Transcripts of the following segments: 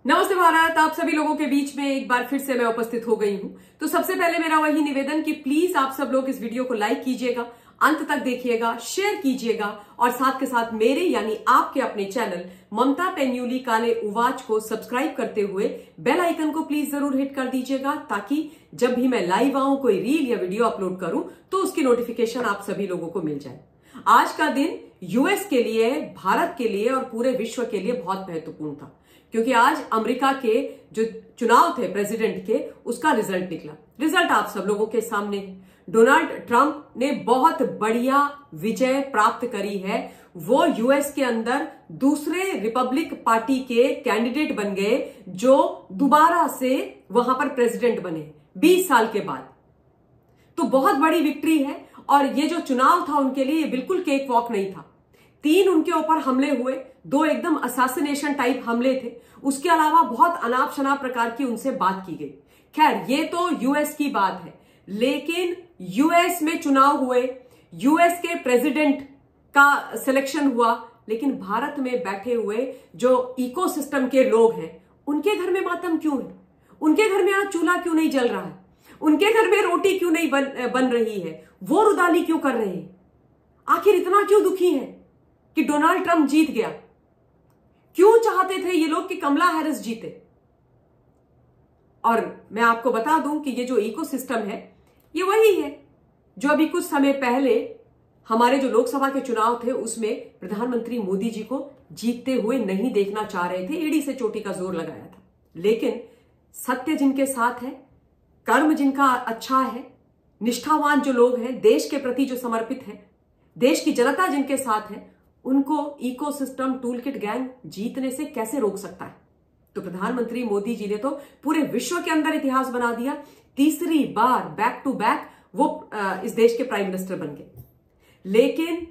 नमस्ते भारत। आप सभी लोगों के बीच में एक बार फिर से मैं उपस्थित हो गई हूं। तो सबसे पहले मेरा वही निवेदन कि प्लीज आप सब लोग इस वीडियो को लाइक कीजिएगा, अंत तक देखिएगा, शेयर कीजिएगा और साथ के साथ मेरे यानी आपके अपने चैनल ममता पेन्यूली काले उवाच को सब्सक्राइब करते हुए बेल आइकन को प्लीज जरूर हिट कर दीजिएगा, ताकि जब भी मैं लाइव आऊं, कोई रील या वीडियो अपलोड करूं तो उसकी नोटिफिकेशन आप सभी लोगों को मिल जाए। आज का दिन यूएस के लिए, भारत के लिए और पूरे विश्व के लिए बहुत महत्वपूर्ण था, क्योंकि आज अमेरिका के जो चुनाव थे प्रेसिडेंट के, उसका रिजल्ट निकला। रिजल्ट आप सब लोगों के सामने है। डोनाल्ड ट्रंप ने बहुत बढ़िया विजय प्राप्त करी है। वो यूएस के अंदर दूसरे रिपब्लिक पार्टी के कैंडिडेट बन गए जो दोबारा से वहां पर प्रेसिडेंट बने 20 साल के बाद। तो बहुत बड़ी विक्ट्री है। और ये जो चुनाव था उनके लिए, ये बिल्कुल केक वॉक नहीं था। 3 उनके ऊपर हमले हुए, 2 एकदम असैसिनेशन टाइप हमले थे। उसके अलावा बहुत अनाप शनाप प्रकार की उनसे बात की गई। खैर, ये तो यूएस की बात है, लेकिन यूएस में चुनाव हुए, यूएस के प्रेसिडेंट का सिलेक्शन हुआ, लेकिन भारत में बैठे हुए जो इकोसिस्टम के लोग हैं, उनके घर में मातम क्यों है? उनके घर में आज चूल्हा क्यों नहीं जल रहा है? उनके घर में रोटी क्यों नहीं बन रही है? वो रुदाली क्यों कर रहे हैं? आखिर इतना क्यों दुखी है कि डोनाल्ड ट्रंप जीत गया? क्यों चाहते थे ये लोग कि कमला हैरिस जीते? और मैं आपको बता दूं कि ये जो इकोसिस्टम है, ये वही है जो अभी कुछ समय पहले हमारे जो लोकसभा के चुनाव थे उसमें प्रधानमंत्री मोदी जी को जीतते हुए नहीं देखना चाह रहे थे। एड़ी से चोटी का जोर लगाया था। लेकिन सत्य जिनके साथ है, कर्म जिनका अच्छा है, निष्ठावान जो लोग हैं, देश के प्रति जो समर्पित है, देश की जनता जिनके साथ है, उनको इकोसिस्टम टूलकिट गैंग जीतने से कैसे रोक सकता है? तो प्रधानमंत्री मोदी जी ने तो पूरे विश्व के अंदर इतिहास बना दिया। तीसरी बार बैक टू बैक वो इस देश के प्राइम मिनिस्टर बन गए। लेकिन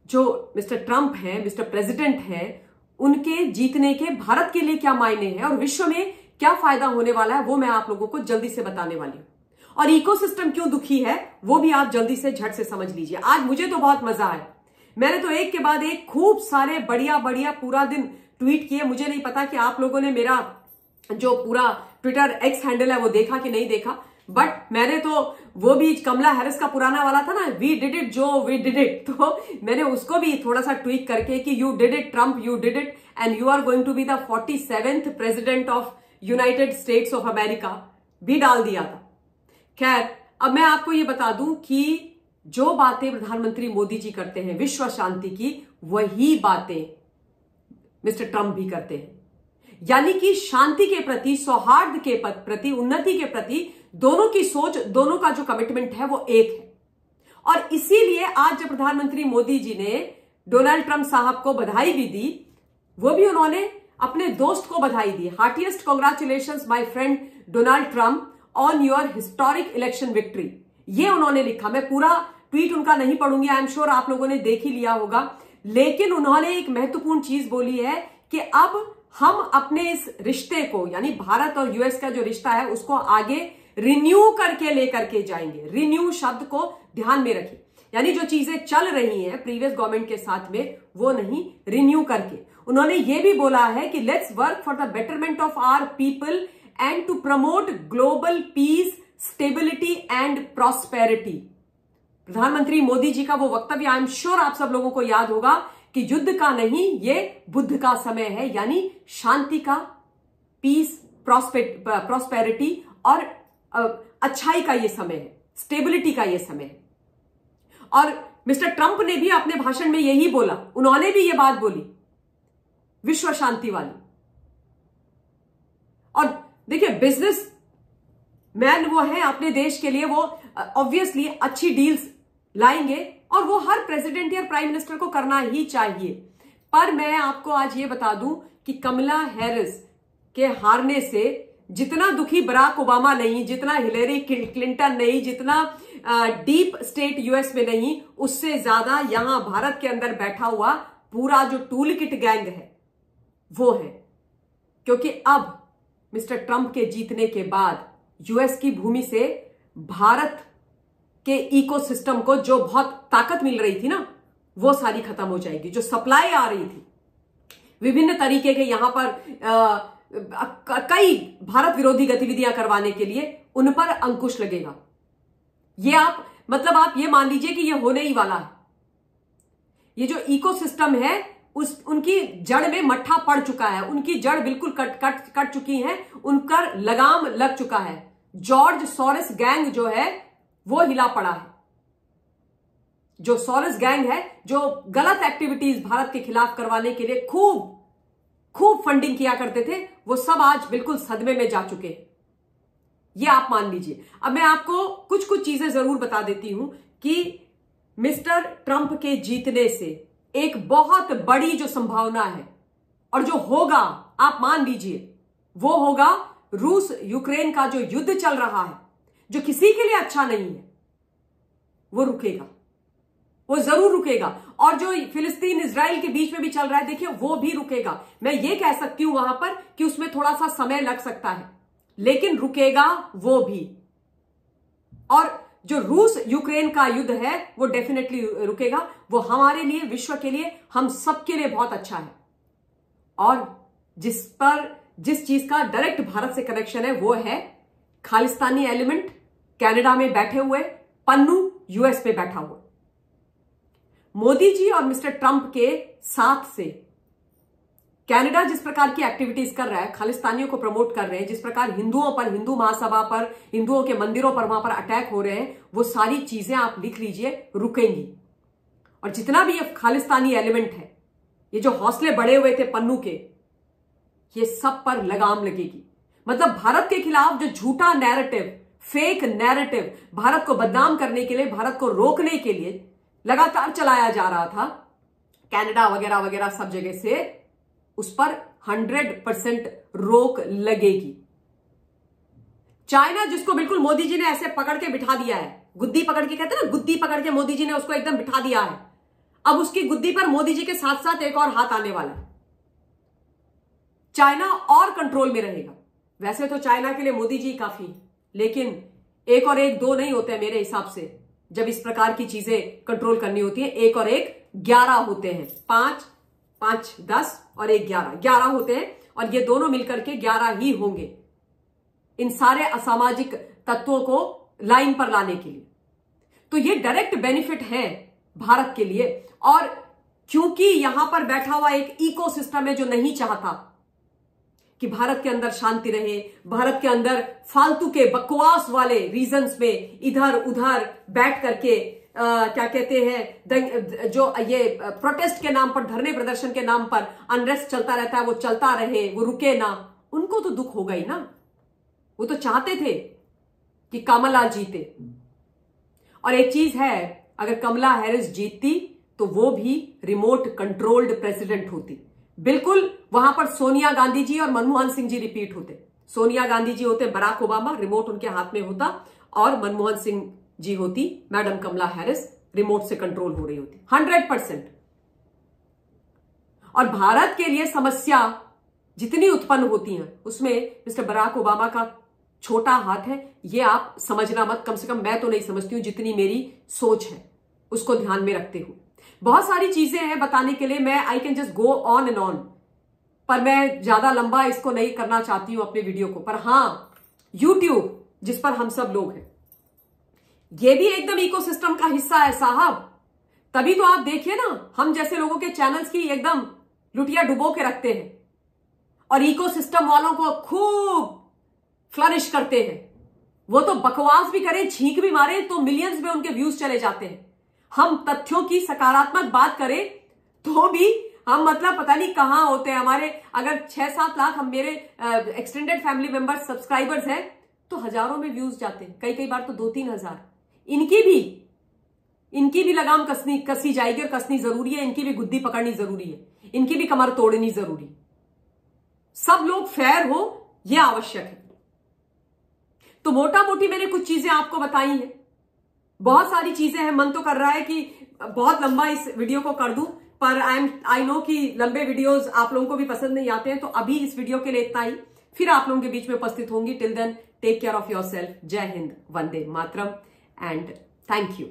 जो मिस्टर ट्रंप है, मिस्टर प्रेसिडेंट है, उनके जीतने के भारत के लिए क्या मायने हैं और विश्व में क्या फायदा होने वाला है, वो मैं आप लोगों को जल्दी से बताने वाली हूं। और इकोसिस्टम क्यों दुखी है, वो भी आप जल्दी से झट से समझ लीजिए। आज मुझे तो बहुत मजा आया। मैंने तो एक के बाद एक खूब सारे बढ़िया बढ़िया पूरा दिन ट्वीट किए। मुझे नहीं पता कि आप लोगों ने मेरा जो पूरा ट्विटर एक्स हैंडल है वो देखा कि नहीं देखा, बट मैंने तो वो भी कमला हैरिस का पुराना वाला था ना, वी डिड इट जो वी डिड इट, तो मैंने उसको भी थोड़ा सा ट्वीट करके कि you did it Trump, you did it and you are going to be the 47th president of United States of America भी डाल दिया था। खैर, अब मैं आपको ये बता दूं कि जो बातें प्रधानमंत्री मोदी जी करते हैं विश्व शांति की, वही बातें मिस्टर ट्रंप भी करते हैं। यानी कि शांति के प्रति, सौहार्द के प्रति, उन्नति के प्रति दोनों की सोच, दोनों का जो कमिटमेंट है वो एक है। और इसीलिए आज जब प्रधानमंत्री मोदी जी ने डोनाल्ड ट्रंप साहब को बधाई भी दी, वो भी उन्होंने अपने दोस्त को बधाई दी। Heartiest congratulations my friend Donald Trump on your historic election victory, ये उन्होंने लिखा। मैं पूरा ट्वीट उनका नहीं पढ़ूंगी, आई एम श्योर आप लोगों ने देख ही लिया होगा। लेकिन उन्होंने एक महत्वपूर्ण चीज बोली है कि अब हम अपने इस रिश्ते को, यानी भारत और यूएस का जो रिश्ता है, उसको आगे रिन्यू करके लेकर के जाएंगे। रिन्यू शब्द को ध्यान में रखिए, यानी जो चीजें चल रही हैं प्रीवियस गवर्नमेंट के साथ में, वो नहीं, रिन्यू करके। उन्होंने ये भी बोला है कि let's work for the betterment of our people and to promote global peace, stability and prosperity. प्रधानमंत्री मोदी जी का वो वक्तव्य आई एम श्योर आप सब लोगों को याद होगा कि युद्ध का नहीं, ये बुद्ध का समय है, यानी शांति का, पीस, प्रॉस्पेरिटी और अच्छाई का ये समय है, स्टेबिलिटी का ये समय है। और मिस्टर ट्रंप ने भी अपने भाषण में यही बोला, उन्होंने भी ये बात बोली, विश्व शांति वाली। और देखिए, बिजनेस मैन वो है, अपने देश के लिए वो ऑब्वियसली अच्छी डील्स लाएंगे और वो हर प्रेसिडेंट या प्राइम मिनिस्टर को करना ही चाहिए। पर मैं आपको आज ये बता दूं कि कमला हैरिस के हारने से जितना दुखी बराक ओबामा नहीं, जितना हिलेरी क्लिंटन नहीं, जितना डीप स्टेट यूएस में नहीं, उससे ज्यादा यहां भारत के अंदर बैठा हुआ पूरा जो टूल किट गैंग है वो है। क्योंकि अब मिस्टर ट्रंप के जीतने के बाद यूएस की भूमि से भारत के इकोसिस्टम को जो बहुत ताकत मिल रही थी ना, वो सारी खत्म हो जाएगी। जो सप्लाई आ रही थी विभिन्न तरीके के, यहां पर कई भारत विरोधी गतिविधियां करवाने के लिए उन पर अंकुश लगेगा। ये आप ये मान लीजिए कि ये होने ही वाला है। ये जो इकोसिस्टम है उनकी जड़ में मट्ठा पड़ चुका है, उनकी जड़ बिल्कुल कट चुकी है, उनका लगाम लग चुका है। जॉर्ज सोरोस गैंग जो है वो हिला पड़ा है। जो सोरोस गैंग है, जो गलत एक्टिविटीज भारत के खिलाफ करवाने के लिए खूब फंडिंग किया करते थे, वो सब आज बिल्कुल सदमे में जा चुके हैं। ये आप मान लीजिए। अब मैं आपको कुछ चीजें जरूर बता देती हूं कि मिस्टर ट्रंप के जीतने से एक बहुत बड़ी जो संभावना है और जो होगा, आप मान लीजिए, वो होगा रूस यूक्रेन का जो युद्ध चल रहा है, जो किसी के लिए अच्छा नहीं है, वो रुकेगा, वो जरूर रुकेगा। और जो फिलिस्तीन इजराइल के बीच में भी चल रहा है, देखिए वो भी रुकेगा। मैं ये कह सकती हूं वहां पर कि उसमें थोड़ा सा समय लग सकता है, लेकिन रुकेगा वो भी। और जो रूस यूक्रेन का युद्ध है वो डेफिनेटली रुकेगा। वो हमारे लिए, विश्व के लिए, हम सबके लिए बहुत अच्छा है। और जिस चीज का डायरेक्ट भारत से कनेक्शन है वो है खालिस्तानी एलिमेंट कनाडा में बैठे हुए, पन्नू यूएस पे बैठा हुआ। मोदी जी और मिस्टर ट्रंप के साथ से कनाडा जिस प्रकार की एक्टिविटीज कर रहा है, खालिस्तानियों को प्रमोट कर रहे हैं, जिस प्रकार हिंदुओं पर, हिंदू महासभा पर, हिंदुओं के मंदिरों पर वहां पर अटैक हो रहे हैं, वो सारी चीजें आप लिख लीजिए, रुकेंगी। और जितना भी ये खालिस्तानी एलिमेंट है, ये जो हौसले बढ़े हुए थे पन्नू के, ये सब पर लगाम लगेगी। मतलब भारत के खिलाफ जो झूठा नैरेटिव, फेक नैरेटिव भारत को बदनाम करने के लिए, भारत को रोकने के लिए लगातार चलाया जा रहा था, कनाडा वगैरह वगैरह सब जगह से, उस पर 100% रोक लगेगी। चाइना, जिसको बिल्कुल मोदी जी ने ऐसे पकड़ के बिठा दिया है, गुद्दी पकड़ के कहते हैं ना, गुद्दी पकड़ के मोदी जी ने उसको एकदम बिठा दिया है। अब उसकी गुद्दी पर मोदी जी के साथ साथ एक और हाथ आने वाला है। चाइना और कंट्रोल में रहेगा। वैसे तो चाइना के लिए मोदी जी काफी, लेकिन एक और एक दो नहीं होते हैं मेरे हिसाब से। जब इस प्रकार की चीजें कंट्रोल करनी होती है, एक और एक 11 होते हैं। 5, 10 और 1 11 होते हैं, और ये दोनों मिलकर के 11 ही होंगे इन सारे असामाजिक तत्वों को लाइन पर लाने के लिए। तो ये डायरेक्ट बेनिफिट है भारत के लिए। और क्योंकि यहां पर बैठा हुआ एक इकोसिस्टम है जो नहीं चाहता कि भारत के अंदर शांति रहे, भारत के अंदर फालतू के बकवास वाले रीजंस में इधर उधर बैठ करके क्या कहते हैं, जो ये प्रोटेस्ट के नाम पर, धरने प्रदर्शन के नाम पर अनरेस्ट चलता रहता है, वो चलता रहे, वो रुके ना। उनको तो दुख होगा ही ना। वो तो चाहते थे कि कमला जीते। और एक चीज है, अगर कमला हैरिस जीतती तो वो भी रिमोट कंट्रोल्ड प्रेसिडेंट होती। बिल्कुल वहां पर सोनिया गांधी जी और मनमोहन सिंह जी रिपीट होते। सोनिया गांधी जी होते बराक ओबामा, रिमोट उनके हाथ में होता, और मनमोहन सिंह जी होती मैडम कमला हैरिस, रिमोट से कंट्रोल हो रही होती 100%। और भारत के लिए समस्या जितनी उत्पन्न होती हैं उसमें मिस्टर बराक ओबामा का छोटा हाथ है, ये आप समझना मत। कम से कम मैं तो नहीं समझती हूं, जितनी मेरी सोच है उसको ध्यान में रखते हुए। बहुत सारी चीजें हैं बताने के लिए, मैं I can just go on and on, पर मैं ज्यादा लंबा इसको नहीं करना चाहती हूं अपने वीडियो को। पर हां, यूट्यूब जिस पर हम सब लोग हैं, ये भी एकदम इकोसिस्टम का हिस्सा है साहब। तभी तो आप देखिए ना, हम जैसे लोगों के चैनल्स की एकदम लुटिया डुबो के रखते हैं और इकोसिस्टम वालों को खूब फ्लरिश करते हैं। वो तो बकवास भी करें, छींक भी मारे तो मिलियंस में उनके व्यूज चले जाते हैं। हम तथ्यों की सकारात्मक बात करें तो भी हम मतलब पता नहीं कहां होते हैं। हमारे अगर 6-7 लाख हम मेरे एक्सटेंडेड फैमिली मेंबर्स सब्सक्राइबर्स हैं तो हजारों में व्यूज जाते हैं, कई बार तो 2-3 हजार। इनकी भी लगाम कसी जाएगी, और कसनी जरूरी है। इनकी भी गुद्दी पकड़नी जरूरी है, इनकी भी कमर तोड़नी जरूरी। सब लोग फेयर हो, यह आवश्यक है। तो मोटा मोटी मैंने कुछ चीजें आपको बताई हैं। बहुत सारी चीजें हैं, मन तो कर रहा है कि बहुत लंबा इस वीडियो को कर दूं, पर आई नो कि लंबे वीडियोस आप लोगों को भी पसंद नहीं आते हैं। तो अभी इस वीडियो के लिए इतना ही, फिर आप लोगों के बीच में उपस्थित होंगी। Till then, take care of yourself. जय हिंद, वंदे मातरम, एंड थैंक यू।